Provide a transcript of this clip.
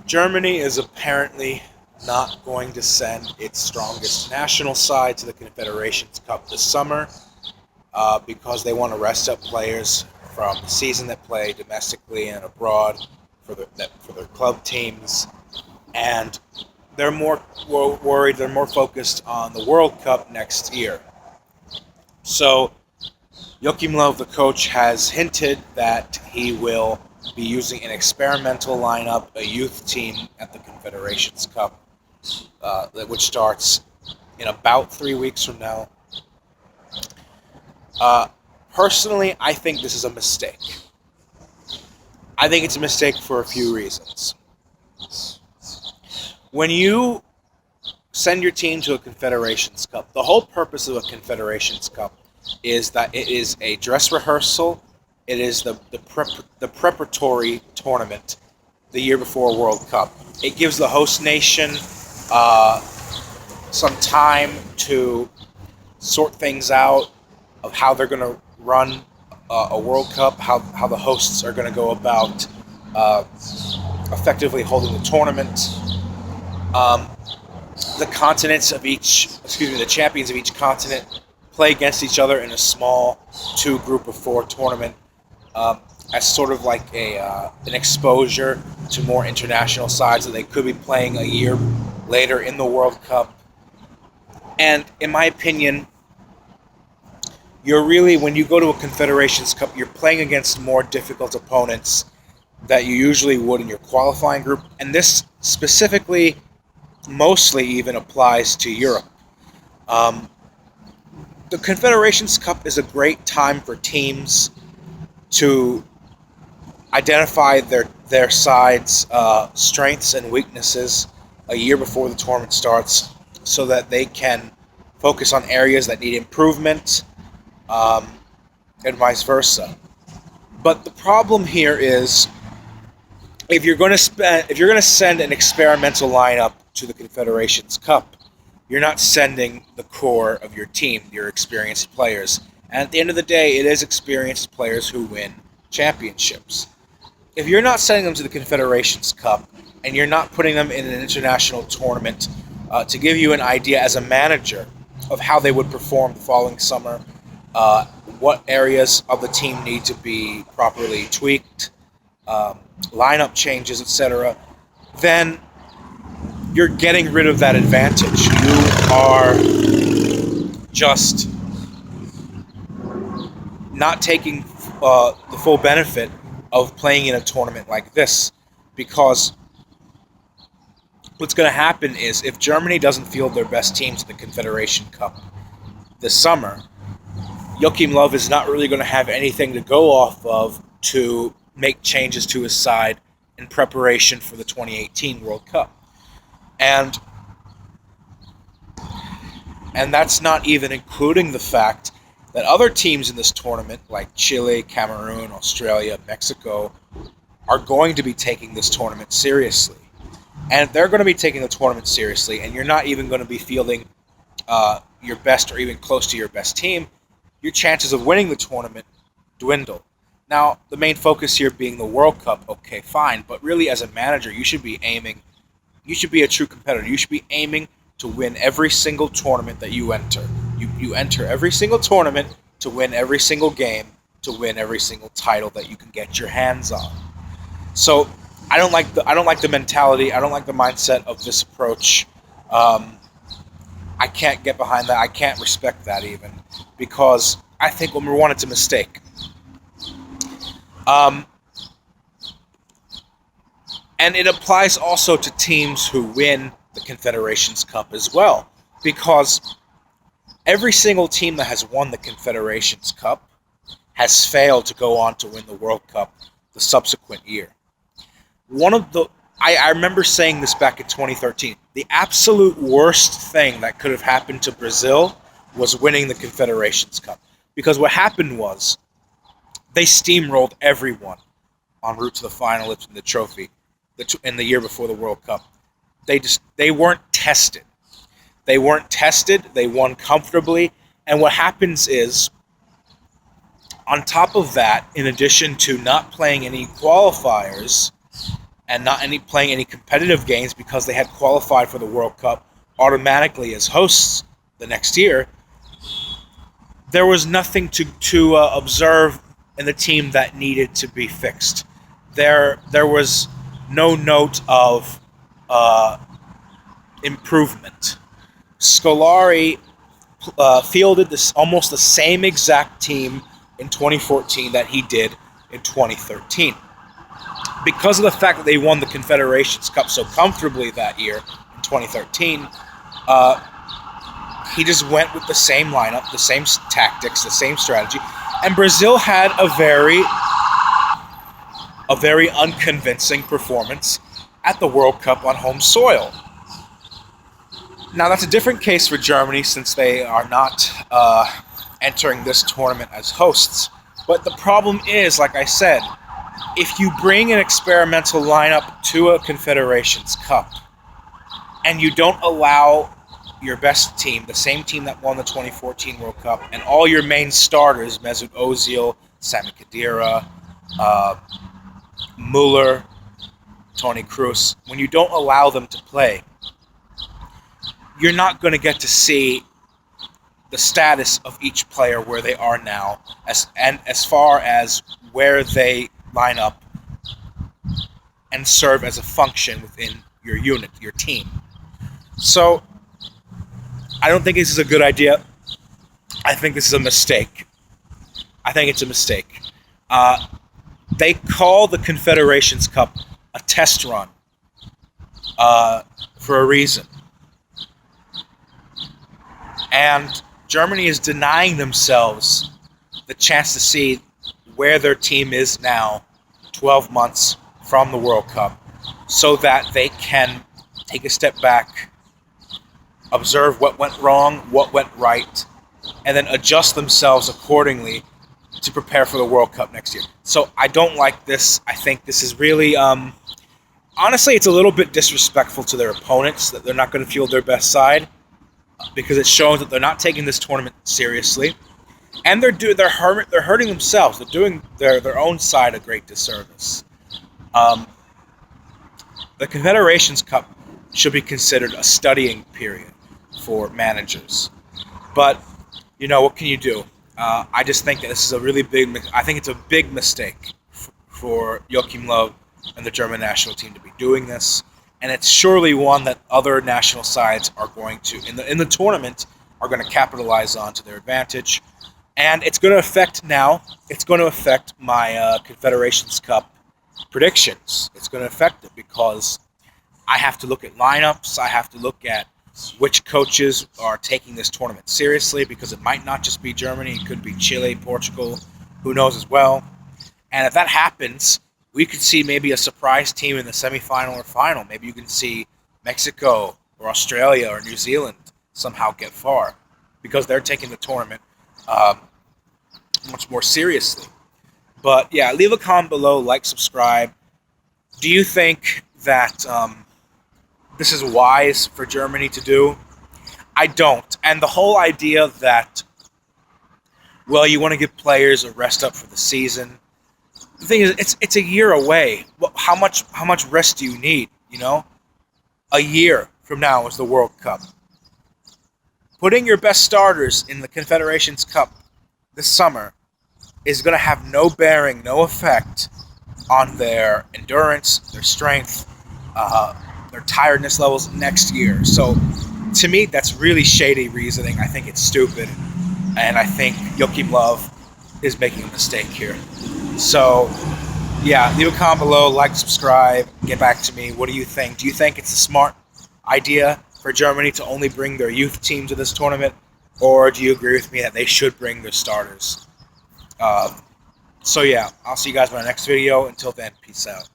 Germany is apparently not going to send its strongest national side to the Confederations Cup this summer because they want to rest up players from the season that play domestically and abroad for their club teams, and they're more worried. They're more focused on the World Cup next year. So Joachim Löw, the coach, has hinted that he will be using an experimental lineup, a youth team at the Confederations Cup, which starts in about 3 weeks from now. Personally, I think this is a mistake. I think it's a mistake for a few reasons. When you send your team to a Confederations Cup, the whole purpose of a Confederations Cup is that it is a dress rehearsal. It is the preparatory tournament the year before a World Cup. It gives the host nation some time to sort things out of how they're going to run a World Cup, how the hosts are going to go about effectively holding the tournament. The champions of each continent play against each other in a small 2 group of 4 tournament as sort of like an exposure to more international sides that they could be playing a year later in the World Cup. And in my opinion, when you go to a Confederations Cup, you're playing against more difficult opponents that you usually would in your qualifying group. And this specifically, mostly even applies to Europe. The Confederations Cup is a great time for teams to identify their side's strengths and weaknesses a year before the tournament starts so that they can focus on areas that need improvement and vice versa. But the problem here is if you're going to send an experimental lineup to the Confederations Cup, you're not sending the core of your team, your experienced players. And at the end of the day, it is experienced players who win championships. If you're not sending them to the Confederations Cup and you're not putting them in an international tournament to give you an idea as a manager of how they would perform the following summer, what areas of the team need to be properly tweaked, lineup changes, etc., then you're getting rid of that advantage. You are just not taking the full benefit of playing in a tournament like this, because what's going to happen is if Germany doesn't field their best teams at the Confederation Cup this summer, Joachim Löw is not really going to have anything to go off of to make changes to his side in preparation for the 2018 World Cup. And that's not even including the fact that other teams in this tournament, like Chile, Cameroon, Australia, Mexico, are going to be taking this tournament seriously. And if they're going to be taking the tournament seriously, and you're not even going to be fielding your best or even close to your best team, your chances of winning the tournament dwindle. Now, the main focus here being the World Cup, okay, fine, but really as a manager, you should be a true competitor. You should be aiming to win every single tournament that you enter. You enter every single tournament to win every single game, to win every single title that you can get your hands on. So I don't like the mentality. I don't like the mindset of this approach. I can't get behind that. I can't respect that even, because I think, number one, it's a mistake. And it applies also to teams who win the Confederations Cup as well, because every single team that has won the Confederations Cup has failed to go on to win the World Cup the subsequent year. I remember saying this back in 2013. The absolute worst thing that could have happened to Brazil was winning the Confederations Cup, because what happened was they steamrolled everyone en route to the final in the trophy in the year before the World Cup. They weren't tested. They won comfortably. And what happens is, on top of that, in addition to not playing any qualifiers, and not playing any competitive games because they had qualified for the World Cup automatically as hosts the next year, there was nothing to observe in the team that needed to be fixed. There was no note of improvement. Scolari fielded almost the same exact team in 2014 that he did in 2013. Because of the fact that they won the Confederations Cup so comfortably that year in 2013, he just went with the same lineup, the same tactics, the same strategy, and Brazil had a very unconvincing performance at the World Cup on home soil. Now, that's a different case for Germany since they are not entering this tournament as hosts. But the problem is, like I said, if you bring an experimental lineup to a Confederations Cup and you don't allow your best team, the same team that won the 2014 World Cup, and all your main starters, Mesut Ozil, Sami Khedira, Müller, Toni Kroos, when you don't allow them to play, you're not going to get to see the status of each player where they are now, as far as where they line up and serve as a function within your unit, your team. So, I don't think this is a good idea. I think this is a mistake. I think it's a mistake. They call the Confederations Cup a test run for a reason. And Germany is denying themselves the chance to see where their team is now, 12 months from the World Cup, so that they can take a step back, observe what went wrong, what went right, and then adjust themselves accordingly to prepare for the World Cup next year. So I don't like this. I think this is really, honestly, it's a little bit disrespectful to their opponents that they're not going to field their best side, because it shows that they're not taking this tournament seriously, and they're hurting themselves. They're doing their own side a great disservice. The Confederations Cup should be considered a studying period for managers, but what can you do? I just think that this is a really big. I think it's a big mistake for Joachim Löw and the German national team to be doing this. And it's surely one that other national sides are going to, in the tournament, are going to capitalize on to their advantage. And it's going to affect my Confederations Cup predictions. It's going to affect it because I have to look at lineups. I have to look at which coaches are taking this tournament seriously, because it might not just be Germany. It could be Chile, Portugal, who knows as well. And if that happens, we could see maybe a surprise team in the semifinal or final. Maybe you can see Mexico or Australia or New Zealand somehow get far because they're taking the tournament much more seriously. But yeah, leave a comment below, like, subscribe. Do you think that this is wise for Germany to do? I don't. And the whole idea that, well, you want to give players a rest up for the season. The thing is, it's a year away. How much rest do you need? A year from now is the World Cup. Putting your best starters in the Confederations Cup this summer is going to have no bearing, no effect on their endurance, their strength, their tiredness levels next year. So, to me, that's really shady reasoning. I think it's stupid, and I think Joachim Löw is making a mistake here. So, yeah, leave a comment below, like, subscribe, get back to me. What do you think? Do you think it's a smart idea for Germany to only bring their youth team to this tournament, or do you agree with me that they should bring their starters? So, yeah, I'll see you guys in my next video. Until then, peace out.